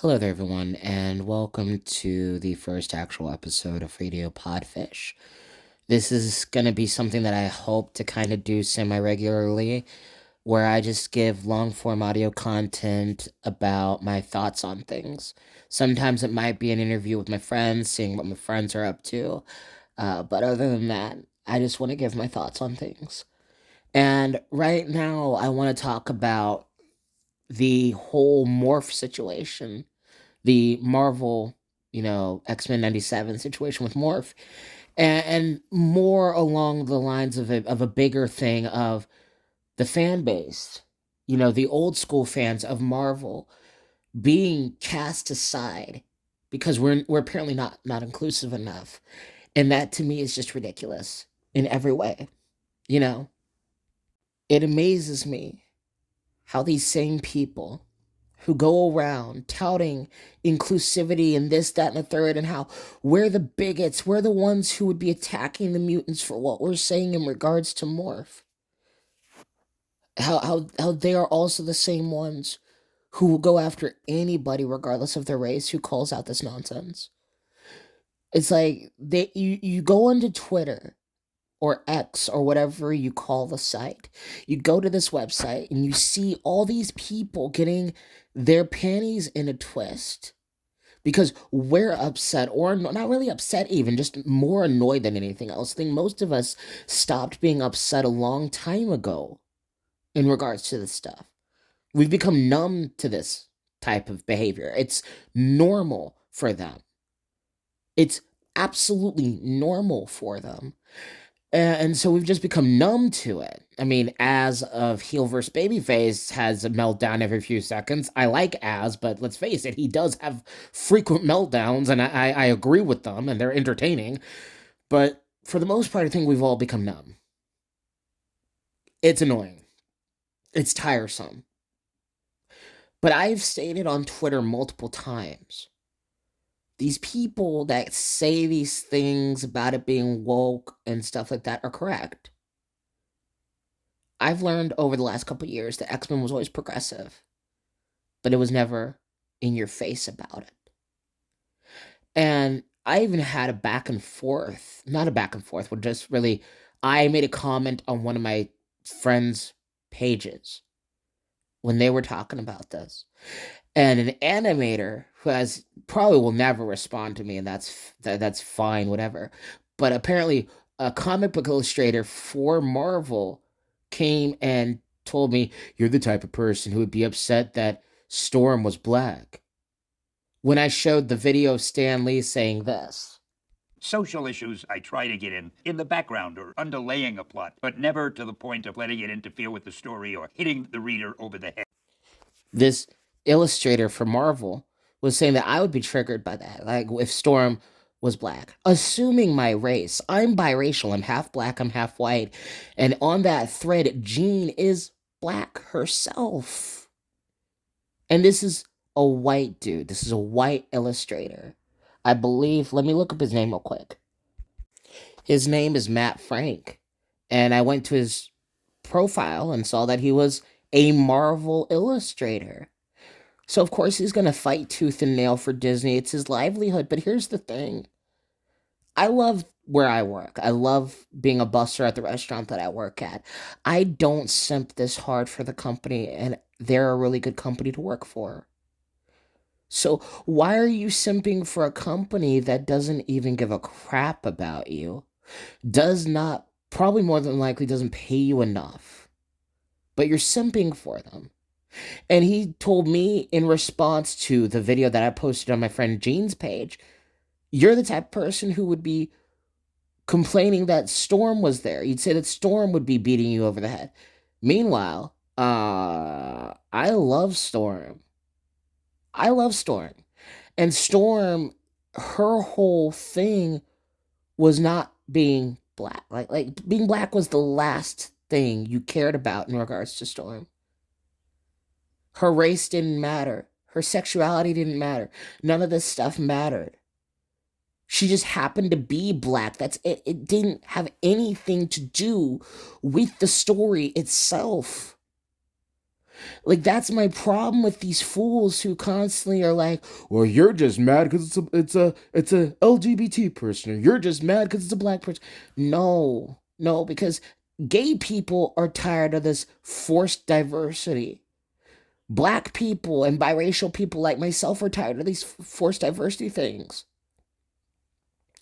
Hello there, everyone, and welcome to the first actual episode of Radio Podfish. This is going to be something that I hope to kind of do semi regularly, where I just give long form audio content about my thoughts on things. Sometimes it might be an interview with my friends, seeing what my friends are up to, but other than that, I just want to give my thoughts on things. And right now, I want to talk about the whole morph situation, the Marvel, X-Men 97 situation with Morph, and more along the lines of a bigger thing of the fan base, the old school fans of Marvel being cast aside because we're apparently not inclusive enough. And that to me is just ridiculous in every way. You know, it amazes me how these same people who go around touting inclusivity and this, that, and the third, and how we're the bigots, we're the ones who would be attacking the mutants for what we're saying in regards to Morph. How they are also the same ones who will go after anybody, regardless of their race, who calls out this nonsense. It's like you go onto Twitter or X or whatever you call the site. You go to this website and you see all these people getting their panties in a twist because we're upset, or not really upset, even just more annoyed than anything else. I think most of us stopped being upset a long time ago in regards to this stuff. We've become numb to this type of behavior. It's normal for them. It's absolutely normal for them. And so we've just become numb to it. I mean, Az of heel versus babyface has a meltdown every few seconds. I like Az, but let's face it, he does have frequent meltdowns, and I agree with them, and they're entertaining. But for the most part, I think we've all become numb. It's annoying. It's tiresome. But I've stated on Twitter multiple times, these people that say these things about it being woke and stuff like that are correct. I've learned over the last couple of years that X-Men was always progressive, but it was never in your face about it. And I even had a back and forth, not a back and forth, but just really, I made a comment on one of my friends' pages when they were talking about this. And an animator who has probably will never respond to me, and that's fine, whatever. But apparently, a comic book illustrator for Marvel came and told me, "You're the type of person who would be upset that Storm was black." When I showed the video of Stan Lee saying this, social issues I try to get in the background or underlaying a plot, but never to the point of letting it interfere with the story or hitting the reader over the head. this illustrator for Marvel was saying that I would be triggered by that. Like if Storm was black, assuming my race. I'm biracial. I'm half black, I'm half white. And on that thread, Jean is black herself. And this is a white dude. This is a white illustrator. I believe, let me look up his name real quick. His name is Matt Frank. And I went to his profile and saw that he was a Marvel illustrator. So of course he's gonna fight tooth and nail for Disney. It's his livelihood. But here's the thing. I love where I work. I love being a busser at the restaurant that I work at. I don't simp this hard for the company, and they're a really good company to work for. So why are you simping for a company that doesn't even give a crap about you? Does not, probably more than likely doesn't pay you enough. But you're simping for them. And he told me in response to the video that I posted on my friend Jean's page, you're the type of person who would be complaining that Storm was there. You'd say that Storm would be beating you over the head. Meanwhile, I love Storm. I love Storm. And Storm, her whole thing was not being black. Like being black was the last thing you cared about in regards to Storm. Her race didn't matter. Her sexuality didn't matter. None of this stuff mattered. She just happened to be black. That's it. It didn't have anything to do with the story itself. Like that's my problem with these fools who constantly are like, "Well, you're just mad because it's a LGBT person, or you're just mad because it's a black person." No, no, because gay people are tired of this forced diversity. Black people and biracial people like myself are tired of these forced diversity things.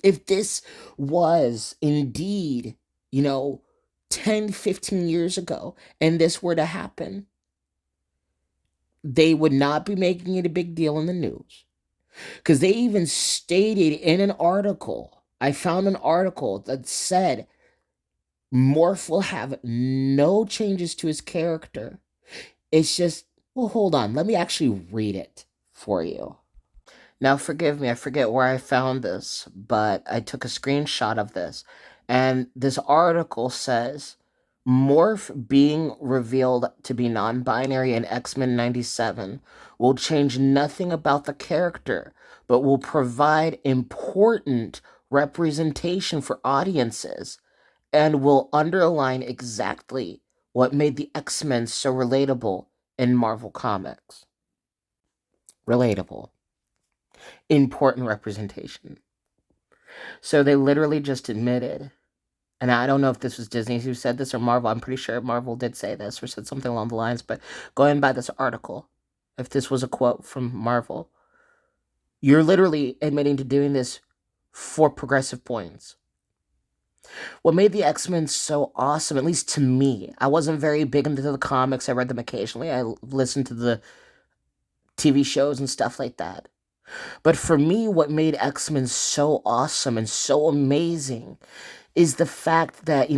If this was indeed, you know, 10, 15 years ago, and this were to happen, they would not be making it a big deal in the news. Because they even stated in an article, I found an article that said Morph will have no changes to his character. It's just, well, hold on. Let me actually read it for you. Now, forgive me, I forget where I found this, but I took a screenshot of this. And this article says Morph being revealed to be non binary in X-Men 97 will change nothing about the character, but will provide important representation for audiences and will underline exactly what made the X-Men so relatable in Marvel Comics. Relatable. Important representation. So they literally just admitted, and I don't know if this was Disney who said this or Marvel. I'm pretty sure Marvel did say this or said something along the lines, but going by this article, if this was a quote from Marvel, you're literally admitting to doing this for progressive points. What made the X-Men so awesome, at least to me, I wasn't very big into the comics. I read them occasionally. I listened to the TV shows and stuff like that. But for me, what made X-Men so awesome and so amazing is the fact that,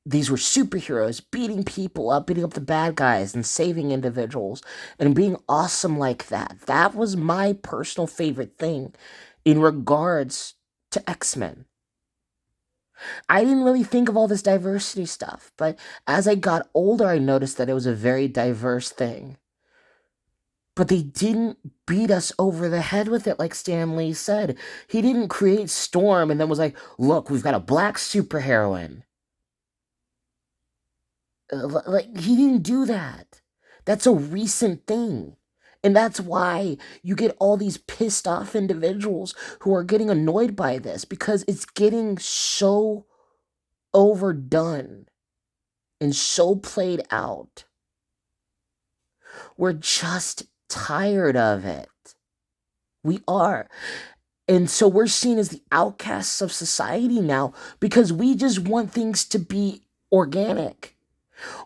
these were superheroes beating people up, beating up the bad guys and saving individuals and being awesome like that. That was my personal favorite thing in regards to X-Men. I didn't really think of all this diversity stuff, but as I got older, I noticed that it was a very diverse thing. But they didn't beat us over the head with it, like Stan Lee said. He didn't create Storm and then was like, look, we've got a black superheroine. Like, he didn't do that. That's a recent thing. And that's why you get all these pissed off individuals who are getting annoyed by this because it's getting so overdone and so played out. We're just tired of it. We are. And so we're seen as the outcasts of society now because we just want things to be organic.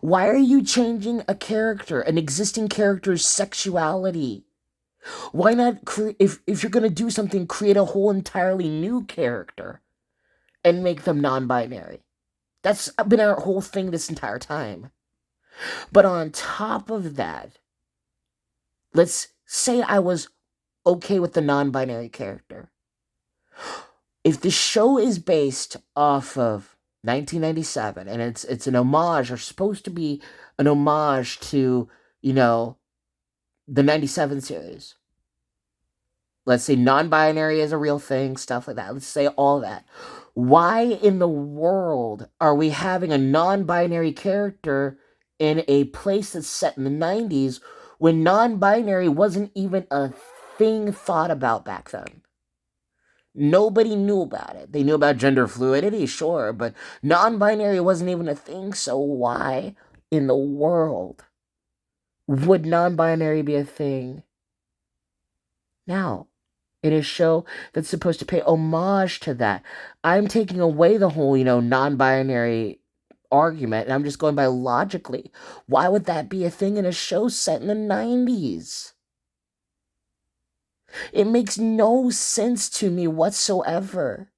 Why are you changing a character, an existing character's sexuality? Why not, if you're going to do something, create a whole entirely new character and make them non binary? That's been our whole thing this entire time. But on top of that, let's say I was okay with the non binary character. If the show is based off of 1997 and it's an homage or supposed to be an homage to, the 97 series. Let's say non-binary is a real thing, stuff like that. Let's say all that. Why in the world are we having a non-binary character in a place that's set in the 90s when non-binary wasn't even a thing thought about back then? Nobody knew about it. They knew about gender fluidity, sure, but non-binary wasn't even a thing, so why in the world would non-binary be a thing now? In a show that's supposed to pay homage to that. I'm taking away the whole, non-binary argument, and I'm just going by logically. Why would that be a thing in a show set in the 90s? It makes no sense to me whatsoever.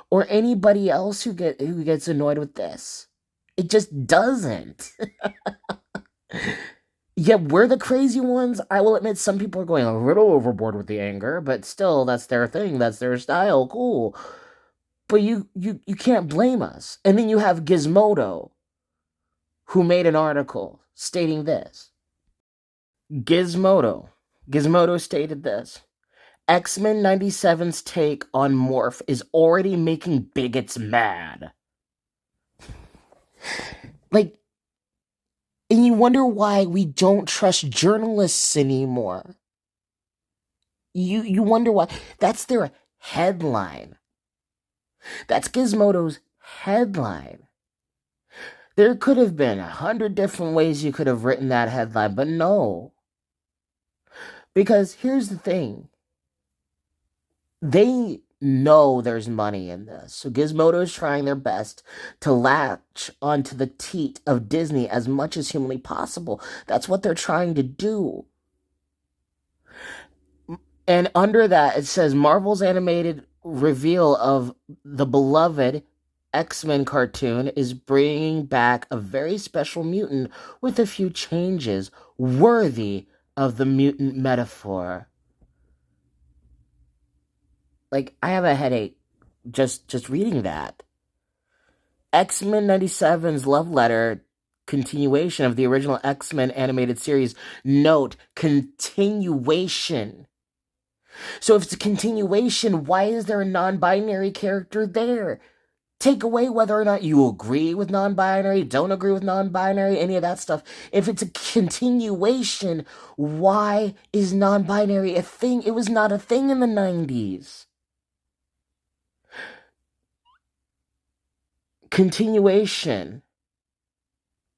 Or anybody else who gets annoyed with this. It just doesn't. Yeah, we're the crazy ones. I will admit some people are going a little overboard with the anger, but still, that's their thing. That's their style. Cool. But you can't blame us. And then you have Gizmodo, who made an article stating this. Gizmodo. Gizmodo stated this. X-Men 97's take on Morph is already making bigots mad. Like, And you wonder why we don't trust journalists anymore. You wonder why. That's their headline. That's Gizmodo's headline. There could have been 100 different ways you could have written that headline, but no. Because here's the thing. They know there's money in this. So Gizmodo is trying their best to latch onto the teat of Disney as much as humanly possible. That's what they're trying to do. And under that, it says Marvel's animated reveal of the beloved X-Men cartoon is bringing back a very special mutant with a few changes worthy of the mutant metaphor. Like, I have a headache just reading that. X-Men 97's love letter continuation of the original X-Men animated series. Note, continuation. So if it's a continuation, why is there a non-binary character there? Take away whether or not you agree with non-binary, don't agree with non-binary, any of that stuff. If it's a continuation, why is non-binary a thing? It was not a thing in the 90s. Continuation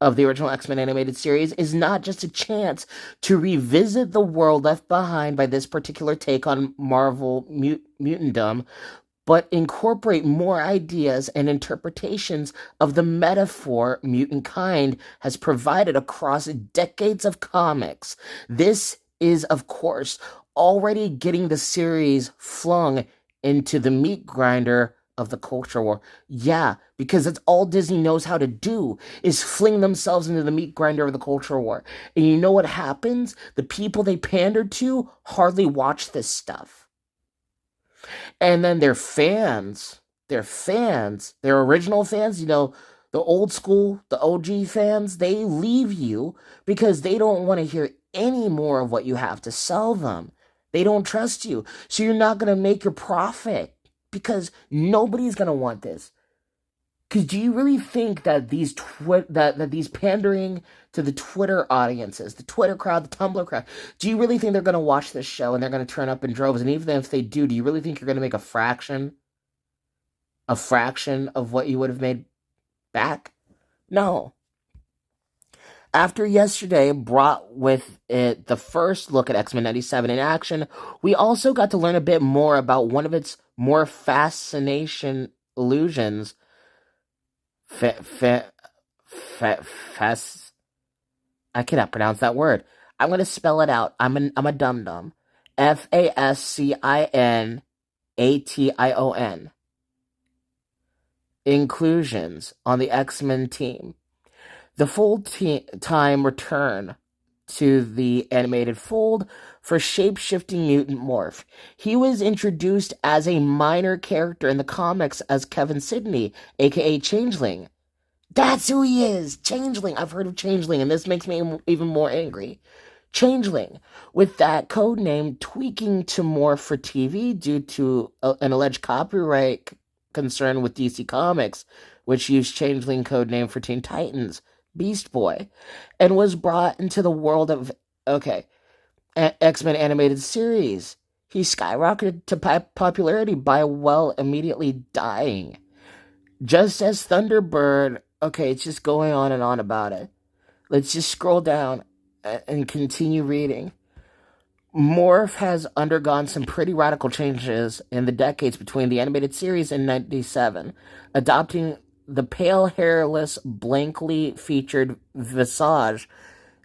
of the original X-Men animated series is not just a chance to revisit the world left behind by this particular take on Marvel mutantdom, but incorporate more ideas and interpretations of the metaphor mutant kind has provided across decades of comics. This is, of course, already getting the series flung into the meat grinder of the culture war. Yeah, because that's all Disney knows how to do, is fling themselves into the meat grinder of the culture war. And you know what happens? The people they pander to hardly watch this stuff. And then their original fans, the old school, the OG fans, they leave you because they don't want to hear any more of what you have to sell them. They don't trust you. So you're not going to make your profit because nobody's going to want this. Because do you really think that these pandering to the Twitter audiences, the Twitter crowd, the Tumblr crowd, do you really think they're going to watch this show and they're going to turn up in droves? And even if they do you really think you're going to make a fraction of what you would have made back? No. After yesterday brought with it the first look at X-Men 97 in action, we also got to learn a bit more about one of its more fascination illusions. I cannot pronounce that word. I'm gonna spell it out. I'm a dum dum. Fascination. Inclusions on the X-Men team. The full-time return to the animated fold for shape-shifting mutant Morph. He was introduced as a minor character in the comics as Kevin Sidney, aka Changeling. That's who he is! Changeling! I've heard of Changeling, and this makes me even more angry. Changeling, with that code name tweaking to Morph for TV due to an alleged copyright concern with DC Comics, which used Changeling code name for Teen Titans, Beast Boy, and was brought into the world of, X-Men animated series. He skyrocketed to popularity by, immediately dying. Just as Thunderbird, it's just going on and on about it. Let's just scroll down and continue reading. Morph has undergone some pretty radical changes in the decades between the animated series and 97, adopting the pale, hairless, blankly featured visage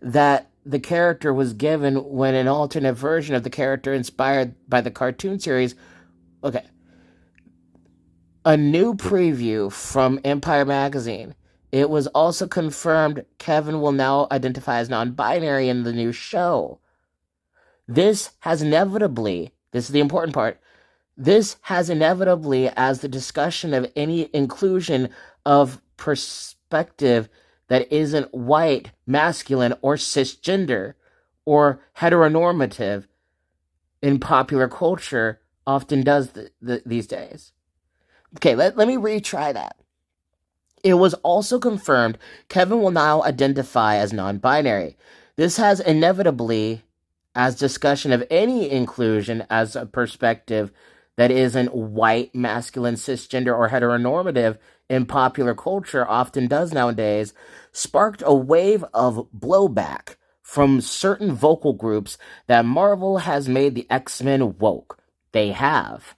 that the character was given when an alternate version of the character inspired by the cartoon series. A new preview from Empire Magazine. It was also confirmed Kevin will now identify as non-binary in the new show. This is the important part, this has inevitably, as the discussion of any inclusion of perspective that isn't white, masculine, or cisgender, or heteronormative in popular culture often does these days. Okay, let me retry that. It was also confirmed Kevin will now identify as non binary. This has inevitably, as discussion of any inclusion as a perspective that isn't white, masculine, cisgender, or heteronormative in popular culture often does nowadays, sparked a wave of blowback from certain vocal groups that Marvel has made the X-Men woke. They have.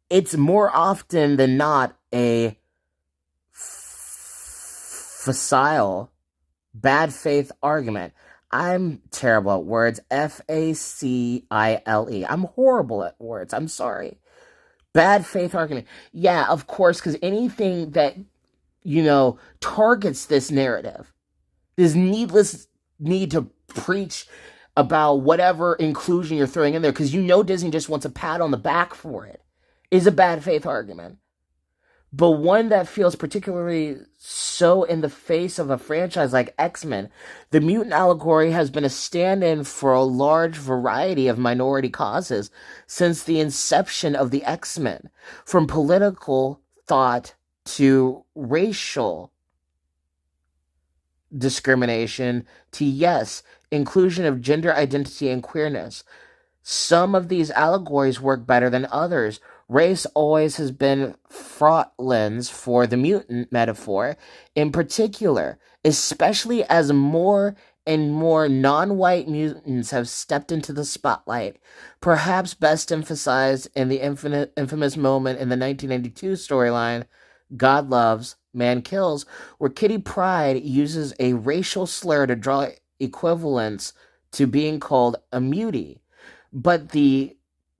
It's more often than not a facile, bad faith argument. I'm terrible at words. Facile. I'm horrible at words. I'm sorry. Bad faith argument. Yeah, of course, because anything that, targets this narrative, this needless need to preach about whatever inclusion you're throwing in there, because Disney just wants a pat on the back for it, is a bad faith argument. But one that feels particularly so in the face of a franchise like X-Men. The mutant allegory has been a stand-in for a large variety of minority causes since the inception of the X-Men, from political thought to racial discrimination to, yes, inclusion of gender identity and queerness. Some of these allegories work better than others. Race always has been fraught lens for the mutant metaphor, in particular, especially as more and more non-white mutants have stepped into the spotlight, perhaps best emphasized in the infamous moment in the 1992 storyline, God Loves, Man Kills, where Kitty Pryde uses a racial slur to draw equivalence to being called a mutie. But the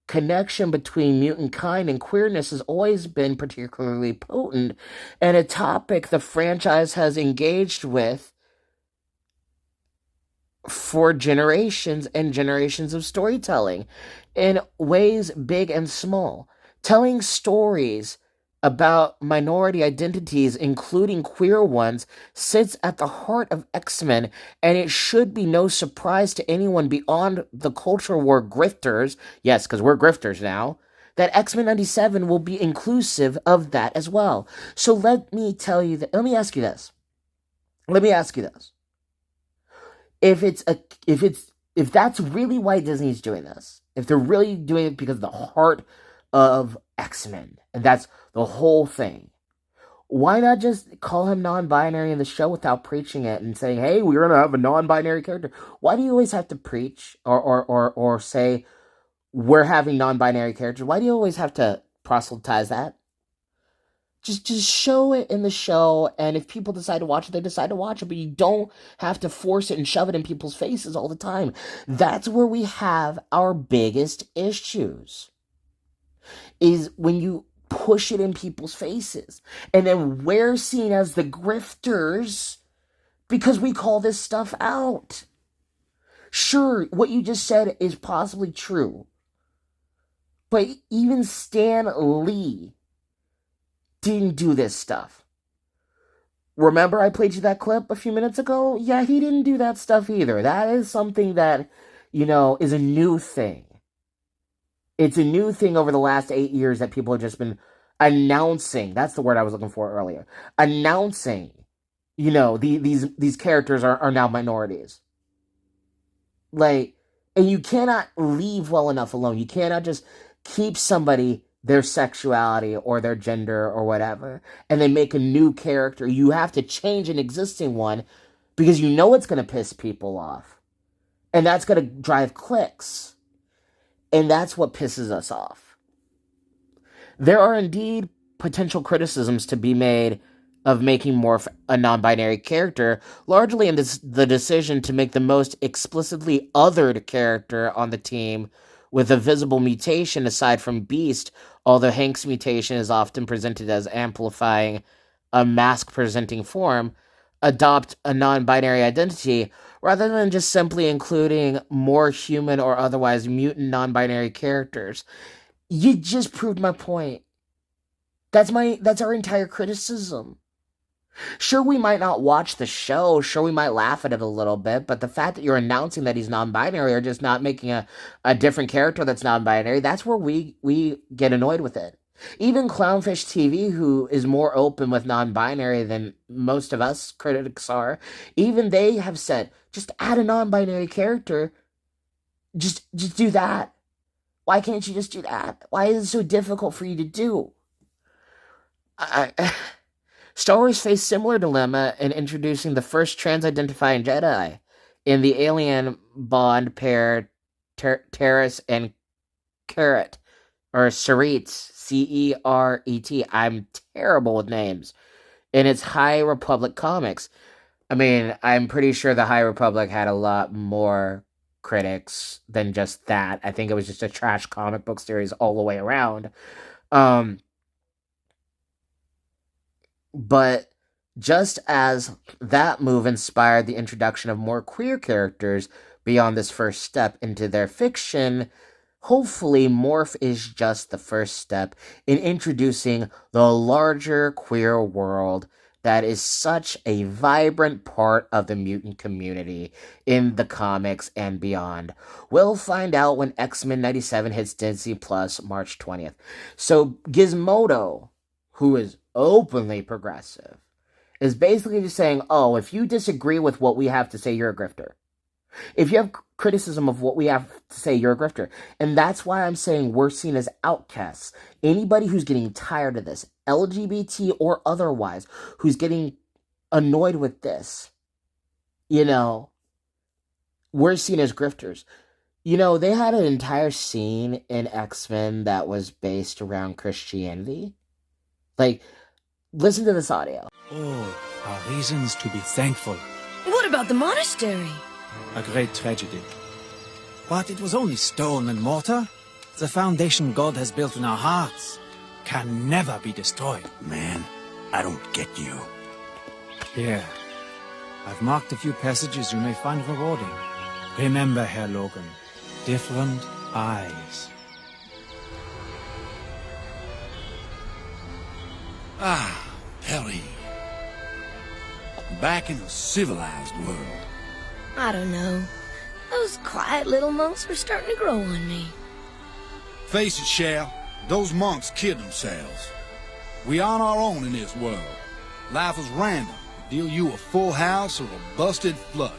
connection between mutant kind and queerness has always been particularly potent, and a topic the franchise has engaged with for generations and generations of storytelling in ways big and small. Telling stories about minority identities, including queer ones, sits at the heart of X-Men, and it should be no surprise to anyone beyond the culture war grifters, yes, because we're grifters now, that X-Men 97 will be inclusive of that as well. So let me ask you this. Let me ask you this. If that's really why Disney's doing this, if they're really doing it because of the heart of X-Men, and that's the whole thing, why not just call him non-binary in the show without preaching it and saying, hey, we're gonna have a non-binary character? Why do you always have to preach or say we're having non-binary characters? Why do you always have to proselytize that? Just show it in the show, and if people decide to watch it, they decide to watch it, but you don't have to force it and shove it in people's faces all the time. That's where we have our biggest issues, is when you push it in people's faces. And then we're seen as the grifters because we call this stuff out. Sure, what you just said is possibly true, but even Stan Lee didn't do this stuff. Remember I played you that clip a few minutes ago? Yeah, he didn't do that stuff either. That is something that, is a new thing. It's a new thing over the last 8 years that people have just been announcing. That's the word I was looking for earlier. Announcing, these characters are now minorities. Like, and you cannot leave well enough alone. You cannot just keep somebody their sexuality or their gender or whatever, and then make a new character. You have to change an existing one because it's going to piss people off. And that's going to drive clicks. And that's what pisses us off. There are indeed potential criticisms to be made of making Morph a non-binary character, largely in the decision to make the most explicitly othered character on the team with a visible mutation aside from Beast, although Hank's mutation is often presented as amplifying a mask-presenting form, adopt a non-binary identity rather than just simply including more human or otherwise mutant non-binary characters. You just proved my point. That's our entire criticism. Sure, we might not watch the show. Sure, we might laugh at it a little bit. But the fact that you're announcing that he's non-binary or just not making a different character that's non-binary, that's where we get annoyed with it. Even Clownfish TV, who is more open with non-binary than most of us critics are, even they have said, just add a non-binary character. Just do that. Why can't you just do that? Why is it so difficult for you to do? I, Star Wars faced similar dilemma in introducing the first trans-identifying Jedi in the alien bond pair Terrace and Carrot, or Ceret, Ceret. I'm terrible with names. In its High Republic comics. I mean, I'm pretty sure the High Republic had a lot more critics than just that. I think it was just a trash comic book series all the way around. Um, but just as that move inspired the introduction of more queer characters beyond this first step into their fiction, hopefully Morph is just the first step in introducing the larger queer world that is such a vibrant part of the mutant community in the comics and beyond. We'll find out when X-Men 97 hits Disney Plus March 20th. So Gizmodo, who is openly progressive, is basically just saying, oh, if you disagree with what we have to say, you're a grifter. If you have criticism of what we have to say, you're a grifter. And that's why I'm saying we're seen as outcasts. Anybody who's getting tired of this, LGBT or otherwise, who's getting annoyed with this, we're seen as grifters. They had an entire scene in X-Men that was based around Christianity. Like, listen to this audio. All are reasons to be thankful. What about the monastery? A great tragedy. But it was only stone and mortar. The foundation God has built in our hearts can never be destroyed. Man, I don't get you. Here, I've marked a few passages you may find rewarding. Remember, Herr Logan, different eyes. Ah, Perry. Back in a civilized world. I don't know. Those quiet little monks were starting to grow on me. Face it, Shell. Those monks kid themselves. We on our own in this world. Life is random. Deal you a full house or a busted flush.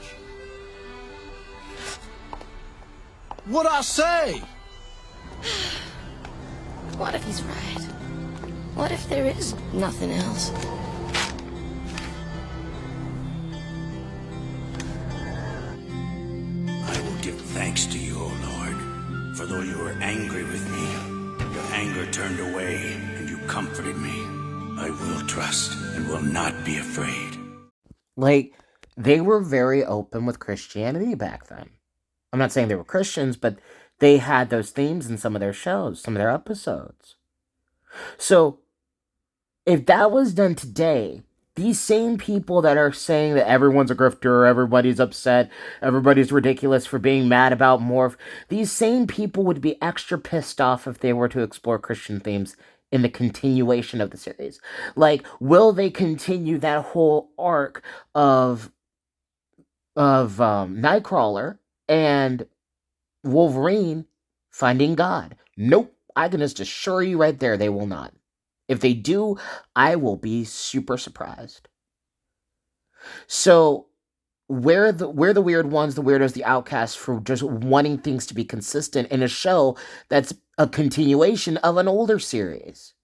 What'd I say? What if he's right? What if there is nothing else? I will give thanks to you, O Lord, for though you were angry with me, your anger turned away and you comforted me. I will trust and will not be afraid. Like, they were very open with Christianity back then. I'm not saying they were Christians, but they had those themes in some of their shows, some of their episodes. So, if that was done today, these same people that are saying that everyone's a grifter, everybody's upset, everybody's ridiculous for being mad about Morph, these same people would be extra pissed off if they were to explore Christian themes in the continuation of the series. Like, will they continue that whole arc of Nightcrawler and Wolverine finding God? Nope. I can just assure you right there, they will not. If they do, I will be super surprised. So, we're the weird ones, the weirdos, the outcasts for just wanting things to be consistent in a show that's a continuation of an older series.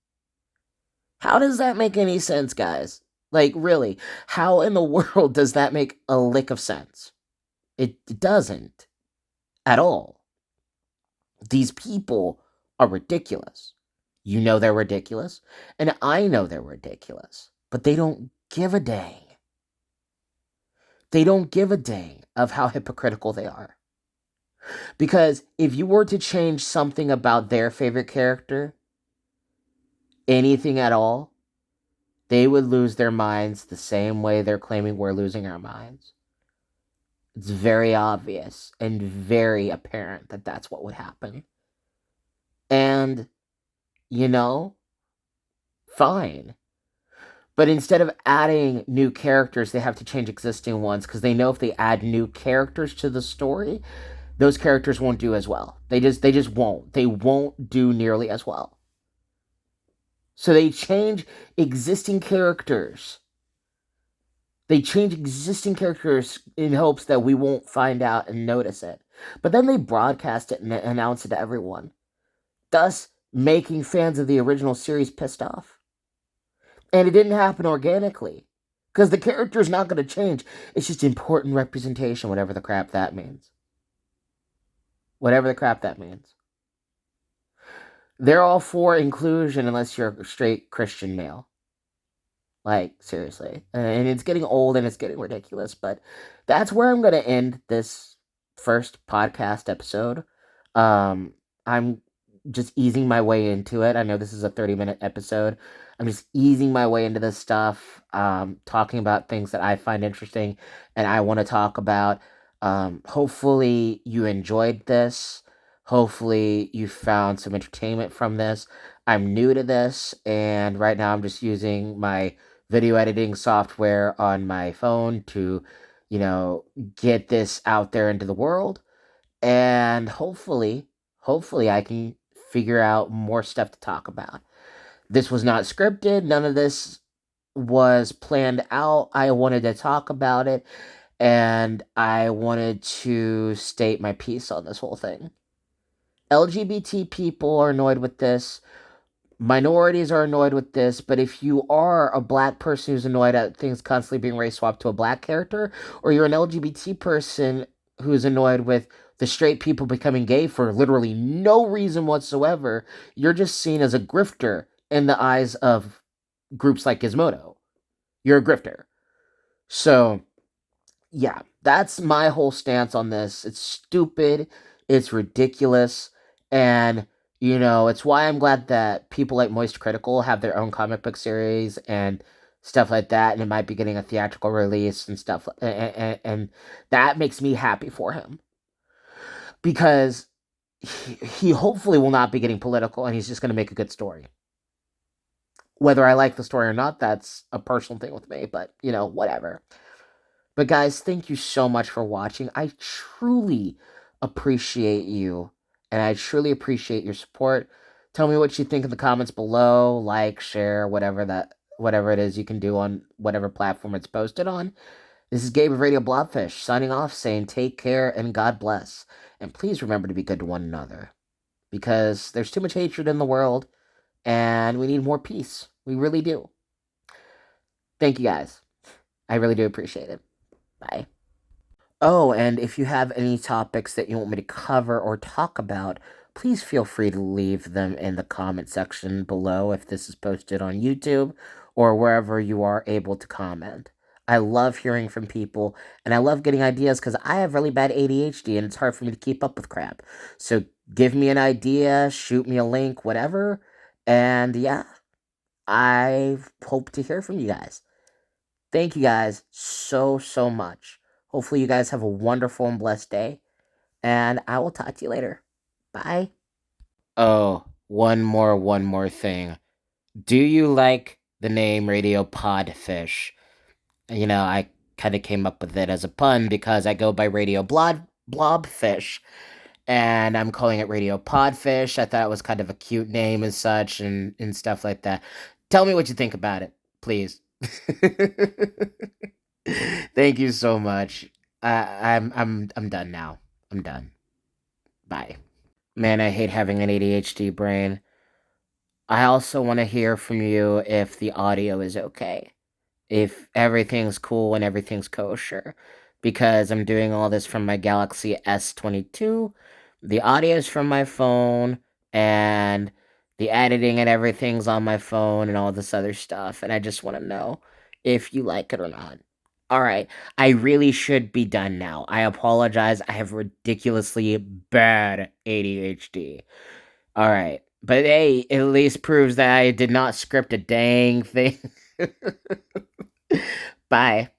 How does that make any sense, guys? Like, really, how in the world does that make a lick of sense? It doesn't. At all. These people are ridiculous. You know they're ridiculous, and I know they're ridiculous, but they don't give a dang. They don't give a dang of how hypocritical they are. Because if you were to change something about their favorite character, anything at all, they would lose their minds the same way they're claiming we're losing our minds. It's very obvious and very apparent that that's what would happen. And, fine. But instead of adding new characters, they have to change existing ones because they know if they add new characters to the story, those characters won't do as well. They just won't. They won't do nearly as well. So they change existing characters. They change existing characters in hopes that we won't find out and notice it. But then they broadcast it and announce it to everyone, thus making fans of the original series pissed off. And it didn't happen organically. Because the character's not going to change. It's just important representation, whatever the crap that means. Whatever the crap that means. They're all for inclusion unless you're a straight Christian male. Like, seriously. And it's getting old and it's getting ridiculous, but that's where I'm going to end this first podcast episode. I'm just easing my way into it. I know this is a 30-minute episode. I'm just easing my way into this stuff, talking about things that I find interesting and I want to talk about. Hopefully you enjoyed this. Hopefully you found some entertainment from this. I'm new to this, and right now I'm just using my video editing software on my phone to, get this out there into the world. And hopefully I can figure out more stuff to talk about. This was not scripted. None of this was planned out. I wanted to talk about it, and I wanted to state my piece on this whole thing. LGBT people are annoyed with this. Minorities are annoyed with this, but if you are a black person who's annoyed at things constantly being race swapped to a black character, or you're an LGBT person who's annoyed with the straight people becoming gay for literally no reason whatsoever, you're just seen as a grifter in the eyes of groups like Gizmodo. You're a grifter. So, yeah, that's my whole stance on this. It's stupid, it's ridiculous, and it's why I'm glad that people like Moist Critical have their own comic book series and stuff like that, and it might be getting a theatrical release and stuff, and that makes me happy for him, because he hopefully will not be getting political, and he's just going to make a good story. Whether I like the story or not, that's a personal thing with me, but whatever. But guys, thank you so much for watching. I truly appreciate you, and I truly appreciate your support. Tell me what you think in the comments below. Like, share, whatever it is you can do on whatever platform it's posted on. This is Gabe of Radio Blobfish signing off, saying take care and God bless. And please remember to be good to one another, because there's too much hatred in the world, and we need more peace. We really do. Thank you guys. I really do appreciate it. Bye. Oh, and if you have any topics that you want me to cover or talk about, please feel free to leave them in the comment section below if this is posted on YouTube or wherever you are able to comment. I love hearing from people, and I love getting ideas because I have really bad ADHD and it's hard for me to keep up with crap. So give me an idea, shoot me a link, whatever, and yeah, I hope to hear from you guys. Thank you guys so much. Hopefully you guys have a wonderful and blessed day, and I will talk to you later. Bye. Oh, one more thing. Do you like the name Radio Podfish? I kind of came up with it as a pun because I go by Radio Blobfish, and I'm calling it Radio Podfish. I thought it was kind of a cute name and such, and stuff like that. Tell me what you think about it, please. Thank you so much. I'm done now. I'm done. Bye. Man, I hate having an ADHD brain. I also want to hear from you if the audio is okay. If everything's cool and everything's kosher. Because I'm doing all this from my Galaxy S22. The audio's from my phone, and the editing and everything's on my phone and all this other stuff. And I just want to know if you like it or not. Alright, I really should be done now. I apologize. I have ridiculously bad ADHD. Alright, but hey, it at least proves that I did not script a dang thing. Bye.